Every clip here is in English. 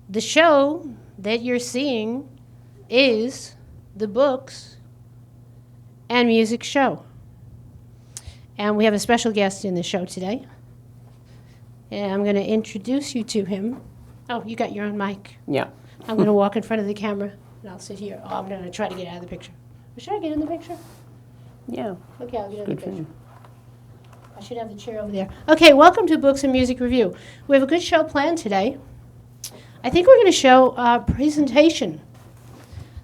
The show that you're seeing is the Books and Music Show. And we have a special guest in the show today. And I'm going to introduce you to him. Oh, you got your own mic. Yeah. I'm going to walk in front of the camera, and I'll sit here. Oh, I'm going to try to get out of the picture. Should I get in the picture? Yeah. Okay, I'll get in the Good for picture. you. I should have the chair over there. Okay, welcome to Books and Music Review. We have a good show planned today. I think we're going to show a presentation.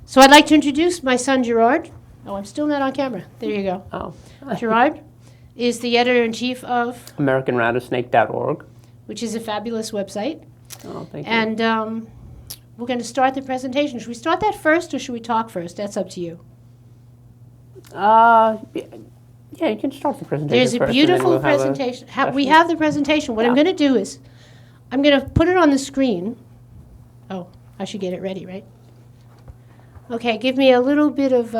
So I'd like to introduce my son, Gerard. Oh, I'm still not on camera. There you go. Oh. Gerard is the editor-in-chief of, AmericanRattlesnake.org. which is a fabulous website. Oh, thank you. And we're going to start the presentation. Should we start that first, or should we talk first? That's up to you. Yeah, you can start the presentation There's a first, beautiful and then we'll presentation. have We have the presentation. What I'm Yeah. going to do is I'm going to put it on the screen. Oh, I should get it ready, right? Okay, give me a little bit of...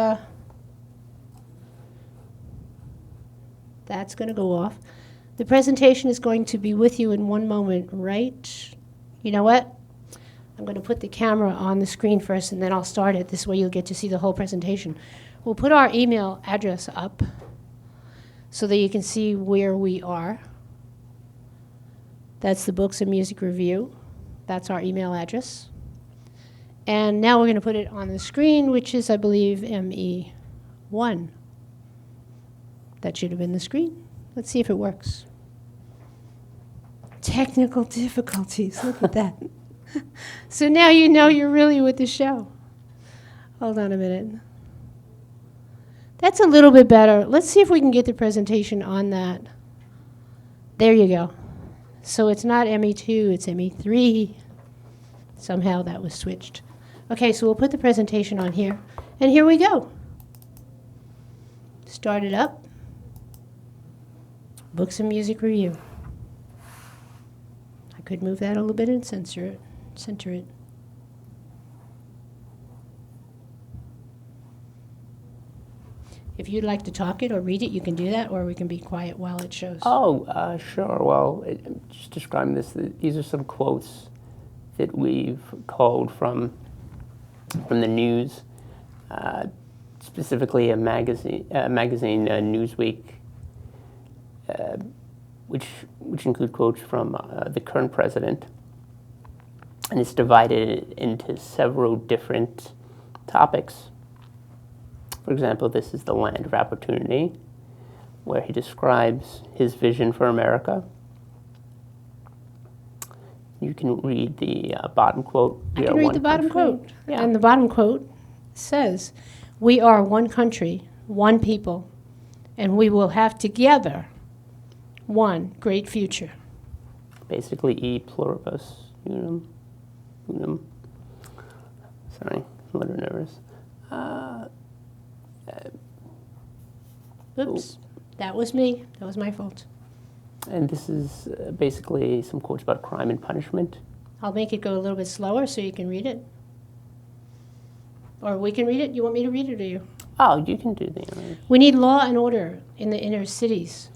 that's going to go off. The presentation is going to be with you in one moment, right? You know what? I'm going to put the camera on the screen first, and then I'll start it. This way you'll get to see the whole presentation. We'll put our email address up so that you can see where we are. That's the Books and Music Review. That's our email address. And now we're going to put it on the screen, which is, I believe, ME1. That should have been the screen. Let's see if it works. Technical difficulties. Look at that. So now you know you're really with the show. Hold on a minute. That's a little bit better. Let's see if we can get the presentation on that. There you go. So it's not ME2, it's ME3. Somehow that was switched. Okay, so we'll put the presentation on here. And here we go. Start it up. Books and Music Review. I could move that a little bit and center it. If you'd like to talk it or read it, you can do that, or we can be quiet while it shows. Oh, sure. Well, just describing this, these are some quotes that we've culled from the news, specifically a magazine, Newsweek, which include quotes from the current president, and it's divided into several different topics. For example, this is the land of opportunity, where he describes his vision for America. You can read the bottom quote. I can read the bottom quote. Yeah. And the bottom quote says, "We are one country, one people, and we will have together one great future." Basically, e pluribus unum. Sorry, I'm a little nervous. Oops, that was me. That was my fault. And this is basically some quotes about crime and punishment. I'll make it go a little bit slower so you can read it. Or we can read it. You want me to read it, or you? Oh, you can do the. We need law and order in the inner cities,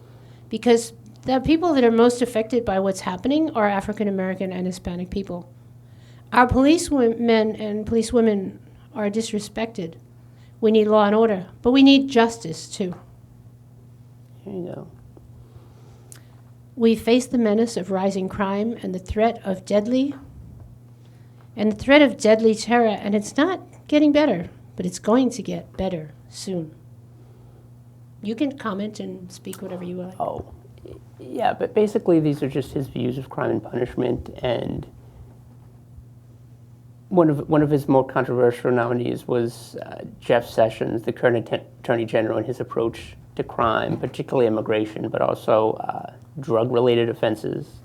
because the people that are most affected by what's happening are African American and Hispanic people. Our policemen and policewomen are disrespected. We need law and order, but we need justice too. Here you go. We face the menace of rising crime and the threat of deadly terror, and it's not getting better, but it's going to get better soon. You can comment and speak whatever you like. Oh, yeah, but basically these are just his views of crime and punishment, and one of his more controversial nominees was Jeff Sessions, the current Attorney General, and his approach to crime, particularly immigration, but also drug-related offenses.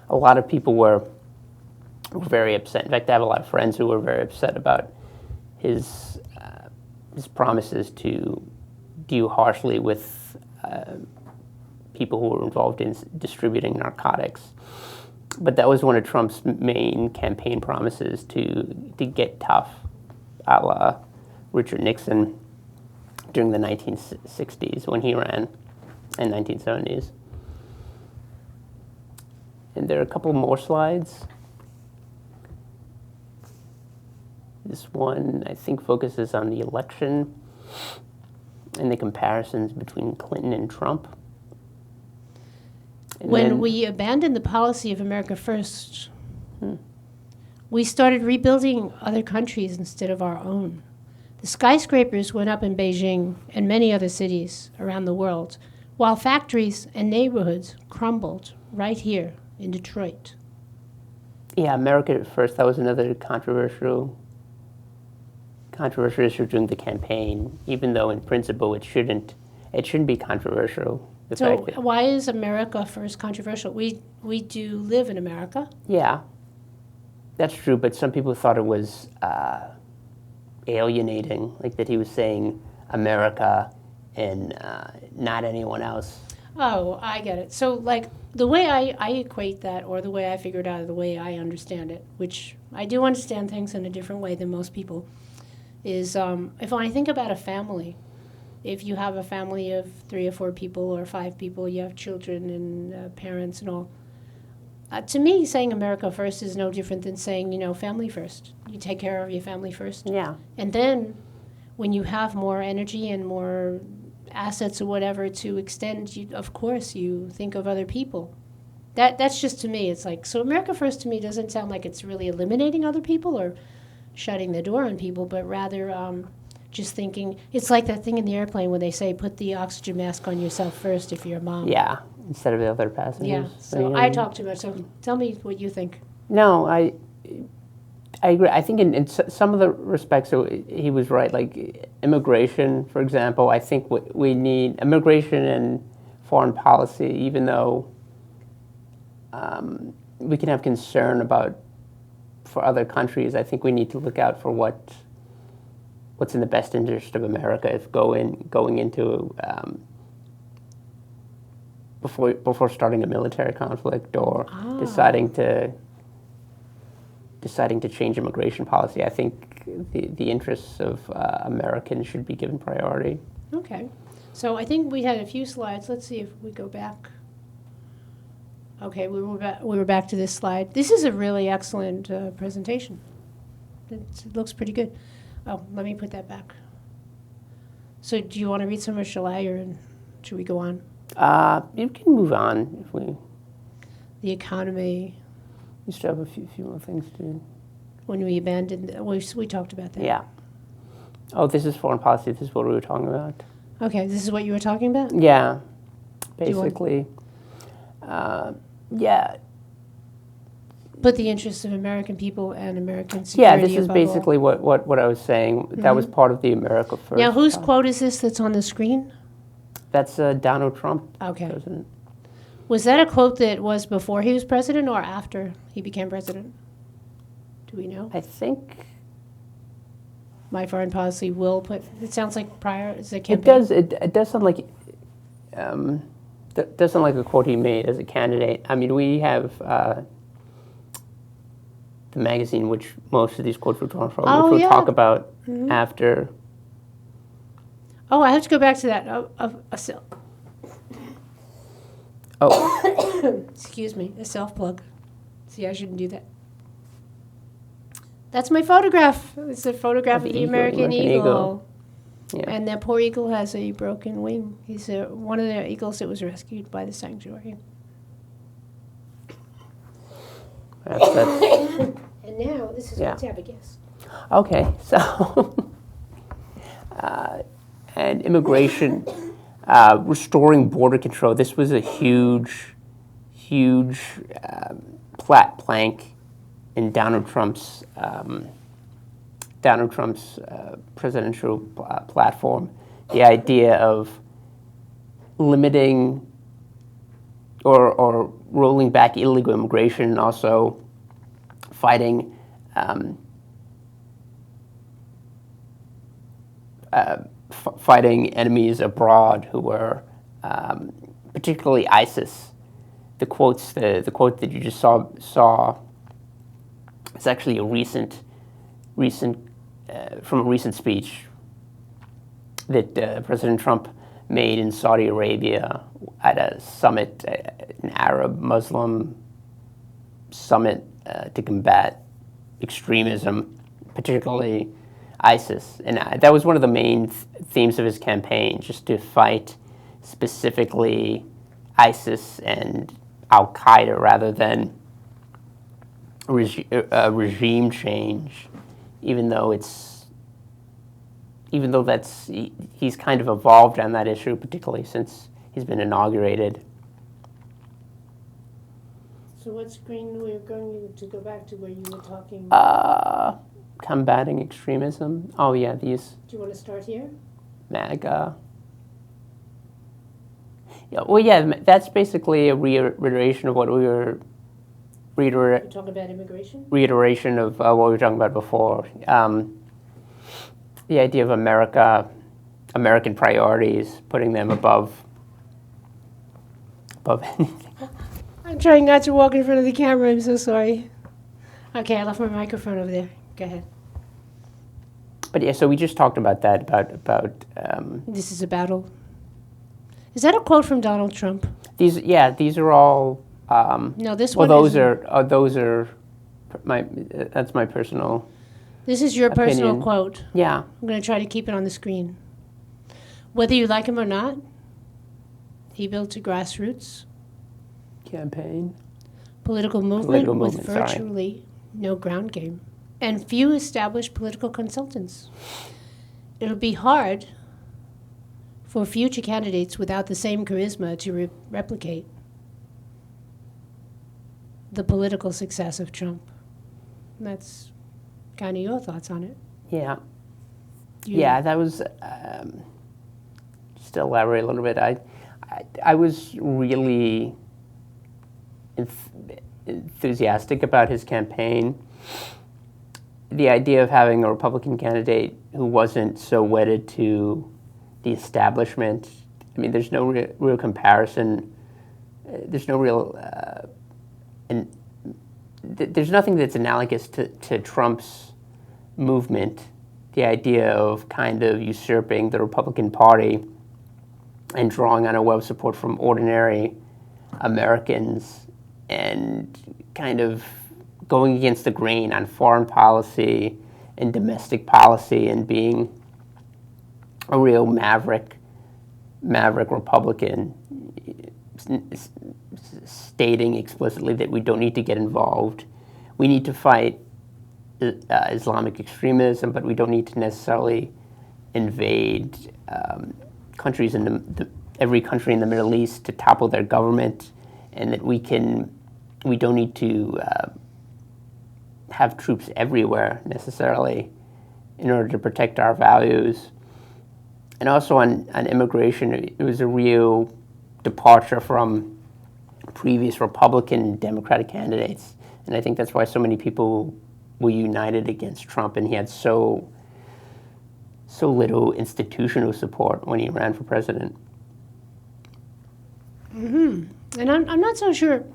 A lot of people were very upset. In fact, I have a lot of friends who were very upset about his promises to deal harshly with people who were involved in distributing narcotics. But that was one of Trump's main campaign promises, to get tough, a la Richard Nixon during the 1960s when he ran, and 1970s. And there are a couple more slides. This one, I think, focuses on the election and the comparisons between Clinton and Trump. And When then- we abandoned the policy of America First, we started rebuilding other countries instead of our own. The skyscrapers went up in Beijing and many other cities around the world, while factories and neighborhoods crumbled right here in Detroit. Yeah, America First, that was another controversial issue during the campaign, even though in principle it shouldn't be controversial. The So fact that- why is America First controversial? We do live in America. Yeah, that's true, but some people thought it was alienating, like that he was saying America and not anyone else. Oh, I get it. So, like, the way I equate that, or the way I figured out, the way I understand it, which I do understand things in a different way than most people, is if I think about a family, if you have a family of 3 or 4 people or 5 people, you have children and parents and all. To me, saying America First is no different than saying, family first. You take care of your family first. Yeah. And then when you have more energy and more assets or whatever to extend, of course, you think of other people. That's just to me. It's like, so America First to me doesn't sound like it's really eliminating other people or shutting the door on people, but rather just thinking, it's like that thing in the airplane when they say put the oxygen mask on yourself first if you're a mom. Yeah, instead of the other passengers. Yeah, so I talk too much, so tell me what you think. No, I agree. I think in some of the respects, so he was right. Like immigration, for example, I think we need immigration and foreign policy, even though we can have concern about for other countries. I think we need to look out for what's in the best interest of America. If going into before starting a military conflict or deciding to change immigration policy, I think the interests of Americans should be given priority. Okay. So I think we had a few slides. Let's see if we go back. Okay, we were back to this slide. This is a really excellent presentation. It looks pretty good. Oh, let me put that back. So do you want to read some, or shall I, or should we go on? You can move on if we. The economy. We still have a few more things to. When we abandoned, we talked about that. Yeah. Oh, this is foreign policy. This is what we were talking about. Okay, this is what you were talking about? Yeah. you want- Basically. Yeah. Put the interests of American people and American Yeah, security this is above all. basically what I was saying. That was part of the America First. Now, whose quote is this that's on the screen? That's Donald Trump, Okay. president. Was that a quote that was before he was president or after he became president? Do we know? I think My foreign policy will put. It sounds like prior. Is it it campaign? does. It does sound like. That does sound like a quote he made as a candidate. I mean, we have the magazine, which most of these quotes were drawn from, Oh, which we'll yeah. talk about after. Oh, I have to go back to that. Oh, Excuse me, a self plug. See, I shouldn't do that. That's my photograph. It's a photograph of the American Eagle. yeah. And that poor eagle has a broken wing. He's one of the eagles that was rescued by the sanctuary. That's And now, this is Yeah. good to have a guest. okay. So, and immigration, restoring border control. This was a huge plank in Donald Trump's presidential platform. The idea of limiting or rolling back illegal immigration, and also fighting fighting enemies abroad who were particularly ISIS. The quote that you just saw is actually a recent from a recent speech that President Trump made in Saudi Arabia at a summit, an Arab-Muslim summit to combat extremism. particularly ISIS. And that was one of the main themes of his campaign, just to fight specifically ISIS and Al-Qaeda rather than regime change, even though he's kind of evolved on that issue, particularly since he's been inaugurated. So what screen we're going to go back to where you were talking? Combating extremism. Oh yeah, these. Do you want to start here? MAGA. Yeah, well, yeah, that's basically a reiteration of what we were. You're talking about immigration? Reiteration of what we were talking about before. The idea of American priorities, putting them above anything. I'm trying not to walk in front of the camera. I'm so sorry. Okay, I left my microphone over there. Go ahead. But yeah, so we just talked about that. About This is a battle. Is that a quote from Donald Trump? these are all. No, this Well, one. those are my. That's my personal. This is your personal opinion. quote. Yeah. I'm going to try to keep it on the screen. Whether you like him or not, he built a grassroots Campaign. political movement with virtually no ground game and few established political consultants. It'll be hard for future candidates without the same charisma to replicate the political success of Trump. And that's kind of your thoughts on it. Yeah. Yeah, that was. Just to elaborate a little bit, I was really enthusiastic about his campaign. The idea of having a Republican candidate who wasn't so wedded to the establishment. I mean, there's no real comparison. There's no real. There's nothing that's analogous to Trump's movement. The idea of kind of usurping the Republican Party and drawing on a web support from ordinary Americans and kind of going against the grain on foreign policy and domestic policy and being a real maverick Republican, stating explicitly that we don't need to get involved. We need to fight Islamic extremism, but we don't need to necessarily invade countries in every country in the Middle East to topple their government, and that we don't need to have troops everywhere necessarily in order to protect our values. And also on immigration, it was a real departure from previous Republican and Democratic candidates. And I think that's why so many people were united against Trump, and he had so little institutional support when he ran for president. Mm-hmm. And I'm not so sure,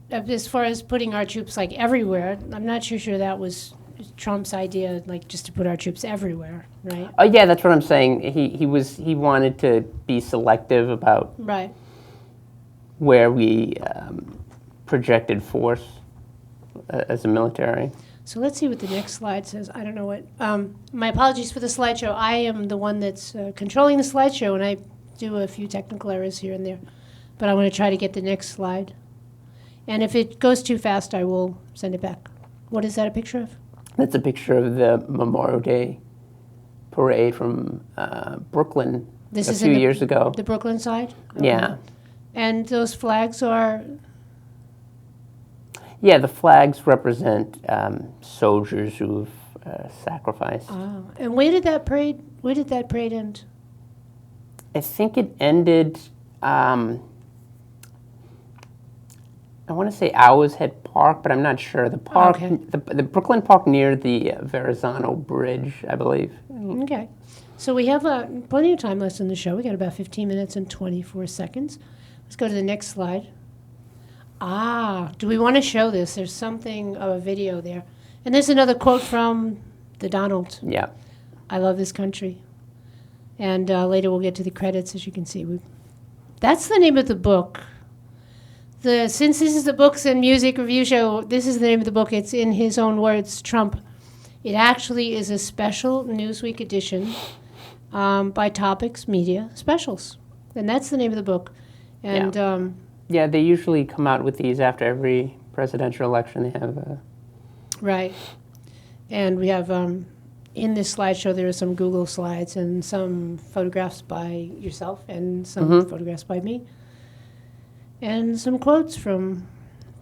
as far as putting our troops like everywhere, I'm not sure that was Trump's idea, like just to put our troops everywhere, right? Oh yeah, that's what I'm saying. He wanted to be selective about Right. where we projected force as a military. So let's see what the next slide says. I don't know what. My apologies for the slideshow. I am the one that's controlling the slideshow, and I do a few technical errors here and there. But I want to try to get the next slide. And if it goes too fast, I will send it back. What is that a picture of? That's a picture of the Memorial Day parade from Brooklyn a few years ago. The Brooklyn side? Yeah. And those flags are? Yeah, the flags represent soldiers who've sacrificed. Oh. And where did that parade end? I think it ended. I want to say Owl's Head Park, but I'm not sure. The park, Okay. the Brooklyn Park near the Verrazano Bridge, I believe. Okay. So we have plenty of time left in the show. We got about 15 minutes and 24 seconds. Let's go to the next slide. Do we want to show this? There's something of a video there. And there's another quote from the Donald. Yeah. I love this country. And later we'll get to the credits, as you can see. That's the name of the book. Since this is the Books and Music Review Show, this is the name of the book. It's in his own words, Trump. It actually is a special Newsweek edition by Topics Media Specials. And that's the name of the book. And yeah, they usually come out with these after every presidential election. They have right. And we have in this slideshow there are some Google slides and some photographs by yourself and some photographs by me. And some quotes from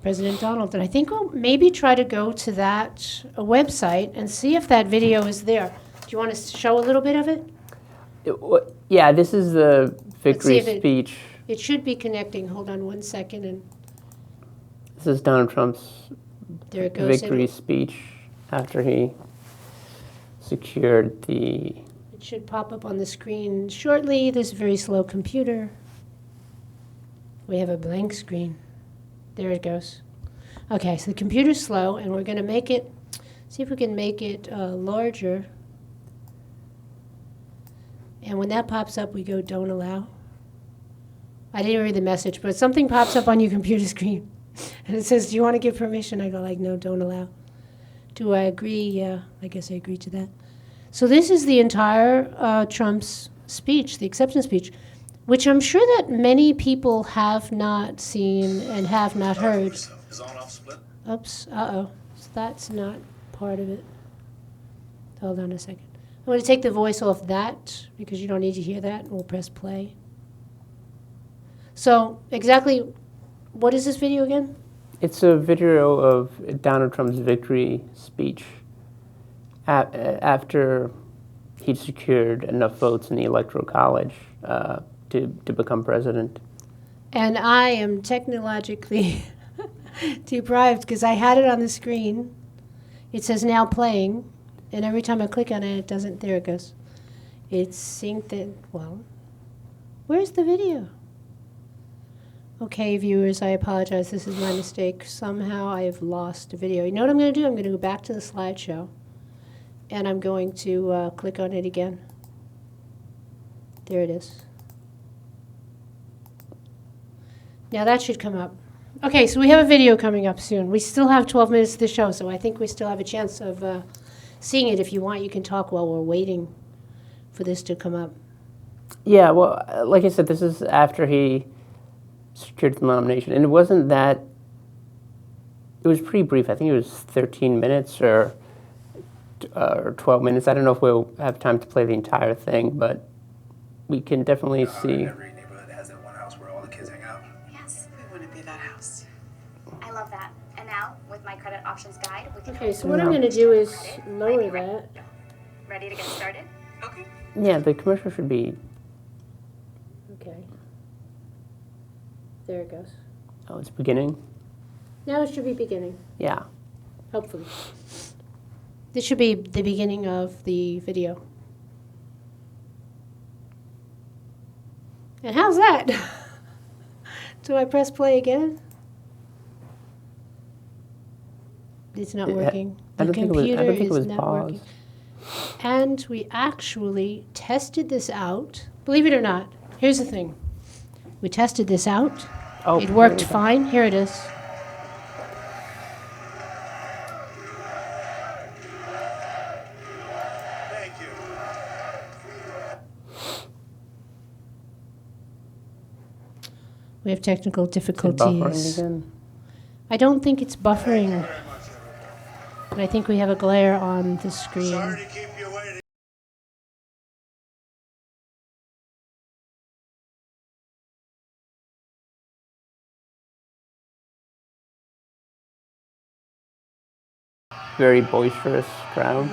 President Donald. And I think we'll maybe try to go to that website and see if that video is there. Do you want to show a little bit of it? Yeah, this is the victory speech. It should be connecting. Hold on one second. And this is Donald Trump's victory speech after he secured the... It should pop up on the screen shortly. This very slow computer. We have a blank screen. There it goes. Okay, so the computer's slow, and we're going to make it, see if we can make it larger. And when that pops up, we go don't allow. I didn't read the message, but something pops up on your computer screen. And it says, do you want to give permission? I go like, no, don't allow. Do I agree? Yeah, I guess I agree to that. So this is the entire Trump's speech, the acceptance speech, which I'm sure that many people have not seen and have not heard. Oops, uh-oh. So that's not part of it. Hold on a second. I'm going to take the voice off that because you don't need to hear that, and we'll press play. So exactly, what is this video again? It's a video of Donald Trump's victory speech after he'd secured enough votes in the Electoral College to become president. And I am technologically deprived because I had it on the screen. It says now playing, and every time I click on it, it doesn't. There it goes. It's synced in. Well, where's the video? Okay, viewers, I apologize. This is my mistake. Somehow I have lost a video. You know what I'm going to do? I'm going to go back to the slideshow, and I'm going to click on it again. There it is. Now that should come up. Okay, so we have a video coming up soon. We still have 12 minutes of the show, so I think we still have a chance of seeing it. If you want, you can talk while we're waiting for this to come up. Yeah, well, like I said, this is after he secured the nomination, and it wasn't that... It was pretty brief. I think it was 13 minutes or 12 minutes. I don't know if we'll have time to play the entire thing, but we can definitely see... Every neighborhood has that one house where all the kids hang out. Yes, we want to be that house. I love that. And now, with my credit options guide, we can... Okay, so what I'm going to do is lower that. Ready to get started? Okay. Yeah, the commercial should be... Okay. There it goes. Oh, it's beginning? Now it should be beginning, Yeah. hopefully. This should be the beginning of the video. And how's that? Do I press play again? It's not working. I The don't think computer it was is not working. paused. And we actually tested this out. Believe it or not, here's the thing. We tested this out. Oh, It worked fine. Here it is. Thank you. We have technical Is it buffering difficulties. again? I don't think it's buffering, but I think we have a glare on the screen. Sorry to keep you waiting. Very boisterous crowd.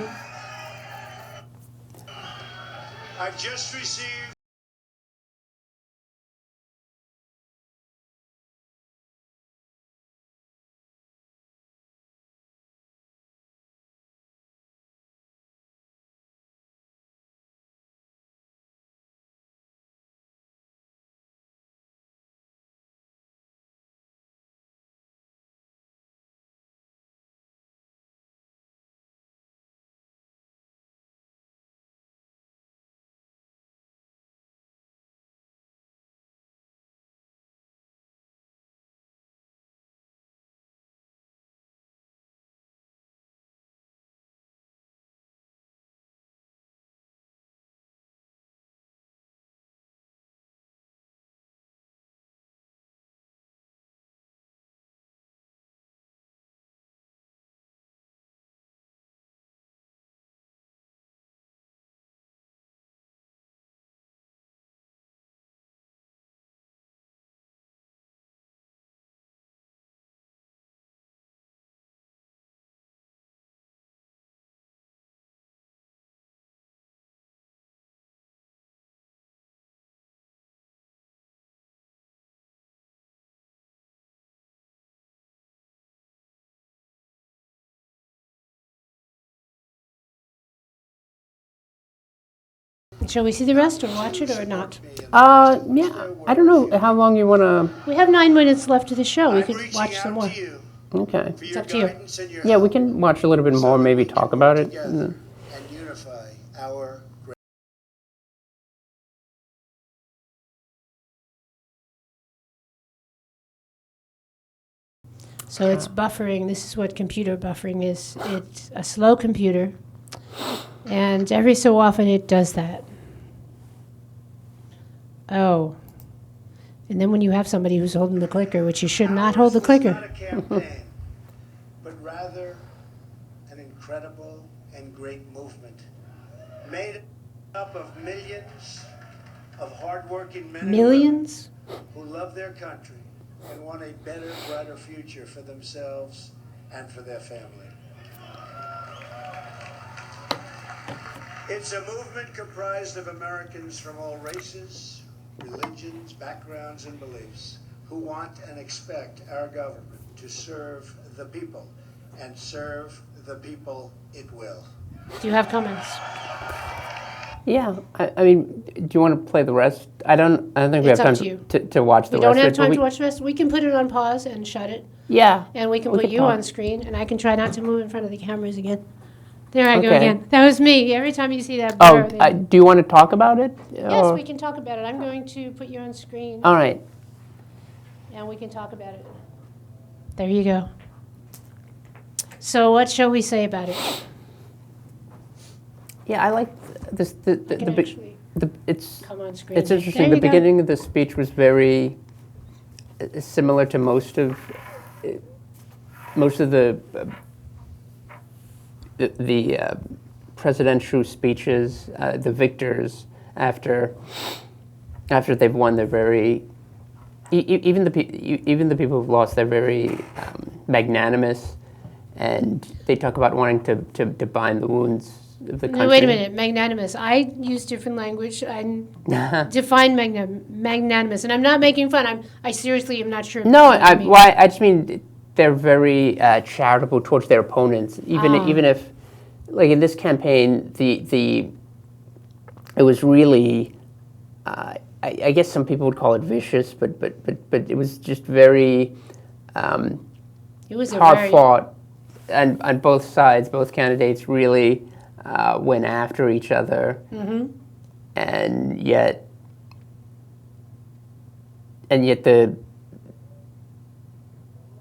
I've just received Shall we see the rest or watch it or not? Yeah, I don't know how long you want to... We have 9 minutes left of the show. We I'm could reaching watch some out more. to you Okay. for your up to you. guidance and your Yeah, we help can watch a little bit so more, that maybe we can talk about work it. together and unify our great. So it's buffering. This is what computer buffering is. It's a slow computer, and every so often it does that. Oh. And then when you have somebody who's holding the clicker, which you should not hold the Ours was clicker. not a campaign, but rather an incredible and great movement made up of millions of hardworking men and Millions? women who love their country and want a better, brighter future for themselves and for their family. It's a movement comprised of Americans from all races, religions, backgrounds, and beliefs who want and expect our government to serve the people, and serve the people it will. Do you have comments? Yeah, I mean, do you want to play the rest? I don't think we It's have up time to you. to watch the We rest don't of have it. but time we- to watch the rest. We can put it on pause and shut it, Yeah. and we can We put can you talk. on screen, and I can try not to move in front of the cameras again. There I go Okay. again. That was me. Every time you see that Oh, blur. then- do you want to talk about it? yes, Or- we can talk about it. I'm going to put you on screen, All right. and we can talk about it. There you go. So what shall we say about it? Yeah, I like this. The You can big. actually It's come on screen. It's There interesting. you The go. beginning of the speech was very similar to most of the presidential speeches. The victors after they've won, they're very even the people who've lost, they're very magnanimous, and they talk about wanting to bind the wounds of the country. No, wait a minute. Magnanimous. I use different language. I define magnanimous, and I'm not making fun. I seriously am not sure. No, what you mean. I just mean they're very charitable towards their opponents. Even if, like in this campaign, it was really, I guess some people would call it vicious, but it was just very It was a hard very fought, and on both sides, both candidates really went after each other, and yet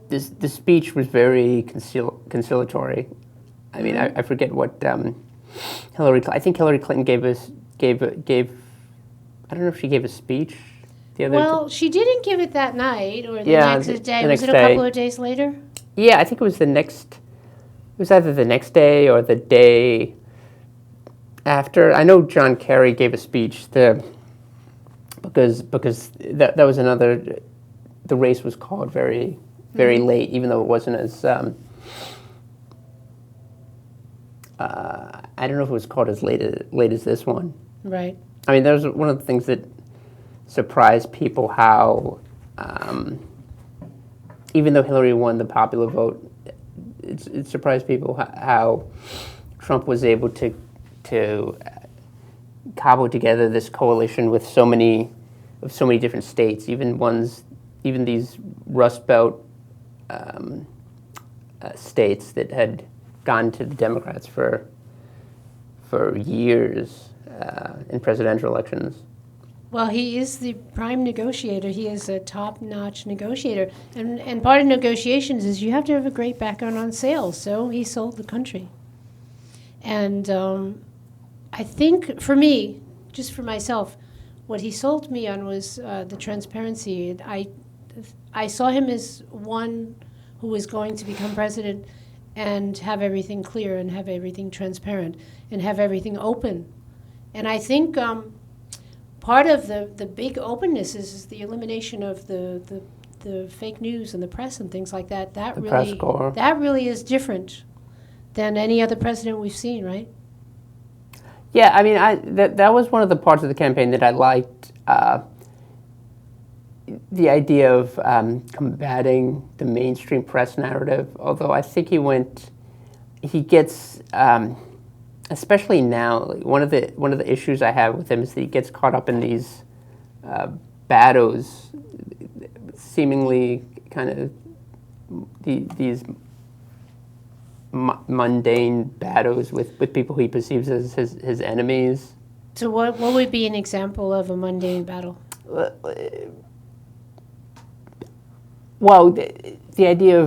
the speech was very conciliatory. I mean, I forget what I think Hillary Clinton gave. I don't know if she gave a speech the other. Well, she didn't give it that night or the Yeah, next the day. next Was it a day. couple of days later? Yeah, I think it was the next. It was either the next day or the day after. I know John Kerry gave a speech because that was another. The race was called very late, even though it wasn't as. I don't know if it was called as late as this one. Right. I mean, that was one of the things that surprised people, how even though Hillary won the popular vote, it surprised people how Trump was able to cobble together this coalition with so many different states, even these Rust Belt states that had gone to the Democrats for years in presidential elections. Well, he is the prime negotiator. He is a top-notch negotiator. And part of negotiations is you have to have a great background on sales. So he sold the country. And I think, for me, just for myself, what he sold me on was the transparency. I saw him as one who was going to become president and have everything clear and have everything transparent and have everything open. And I think part of the big openness is the elimination of the fake news and the press and things like that. That really is different than any other president we've seen, right? Yeah, I mean, that was one of the parts of the campaign that I liked. The idea of combating the mainstream press narrative, although I think he gets especially now, like, one of the issues I have with him is that he gets caught up in these battles, seemingly kind of these mundane battles with people he perceives as his enemies. So what would be an example of a mundane battle? Well, the idea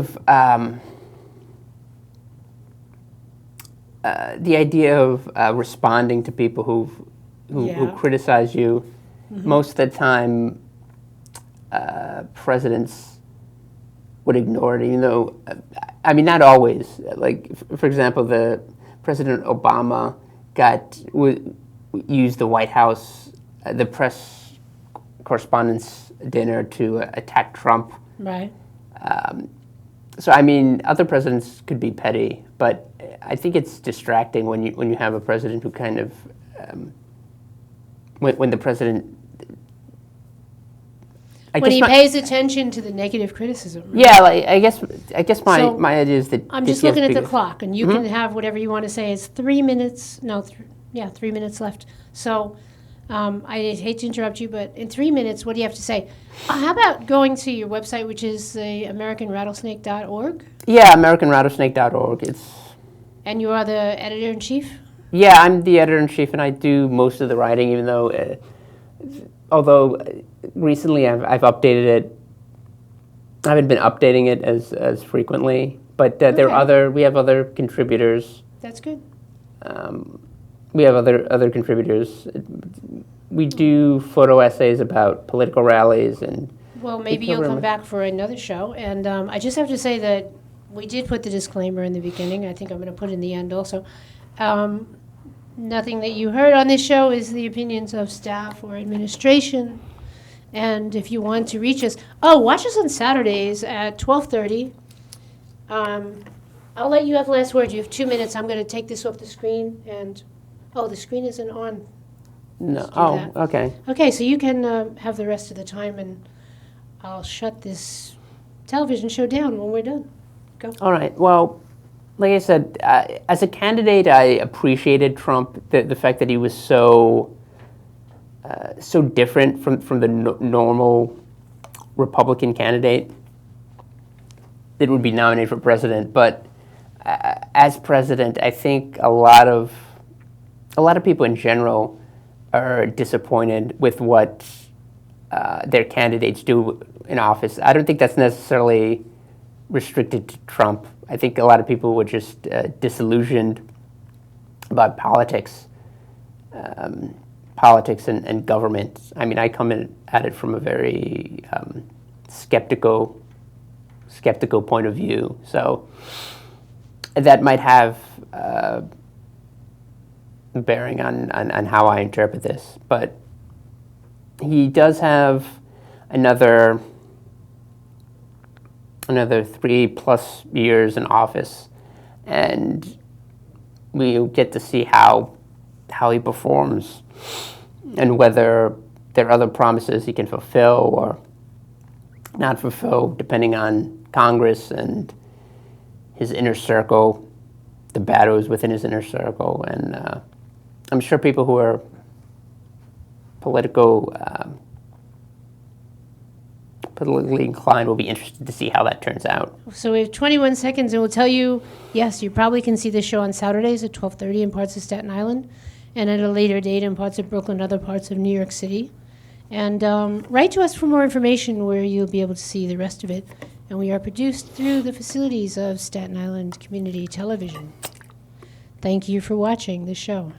of responding to people who criticize you. Mm-hmm. Most of the time, presidents would ignore it, even though, I mean, not always. Like, for example, the President Obama used the White House, the press correspondence dinner to attack Trump. Right. So, I mean, other presidents could be petty, but I think it's distracting when you have a president who kind of, when the president, when he pays attention to the negative criticism. Right? Yeah, like, I guess my idea is that I'm just looking at the clock, and you can have whatever you want to say. It's 3 minutes. No, 3 minutes left. So I hate to interrupt you, but in 3 minutes, what do you have to say? How about going to your website, which is the AmericanRattlesnake.org? Yeah, AmericanRattlesnake.org. And you are the editor-in-chief? Yeah, I'm the editor-in-chief, and I do most of the writing, even though, although recently I've updated it. I haven't been updating it as frequently, but we have other contributors. That's good. We have other contributors. We do photo essays about political rallies and. Well, maybe you'll come back for another show, and I just have to say that we did put the disclaimer in the beginning. I think I'm going to put it in the end also. Nothing that you heard on this show is the opinions of staff or administration. And if you want to reach us, watch us on Saturdays at 12:30. I'll let you have the last word. You have 2 minutes. I'm going to take this off the screen. And the screen isn't on. No. Okay. Okay, so you can have the rest of the time, and I'll shut this television show down when we're done. Go. All right. Well, like I said, as a candidate, I appreciated Trump, the fact that he was so different from the normal Republican candidate that would be nominated for president. But as president, I think a lot of people in general are disappointed with what their candidates do in office. I don't think that's necessarily restricted to Trump. I think a lot of people were just disillusioned about politics and government. I mean, I come at it from a very skeptical point of view. So that might have bearing on how I interpret this. But he does have another 3+ years in office, and we get to see how he performs and whether there are other promises he can fulfill or not fulfill, depending on Congress and his inner circle, the battles within his inner circle. And I'm sure people who are politically inclined will be interested to see how that turns out. So we have 21 seconds, and we'll tell you, yes, you probably can see this show on Saturdays at 12:30 in parts of Staten Island, and at a later date in parts of Brooklyn, other parts of New York City. And write to us for more information where you'll be able to see the rest of it. And we are produced through the facilities of Staten Island Community Television. Thank you for watching the show.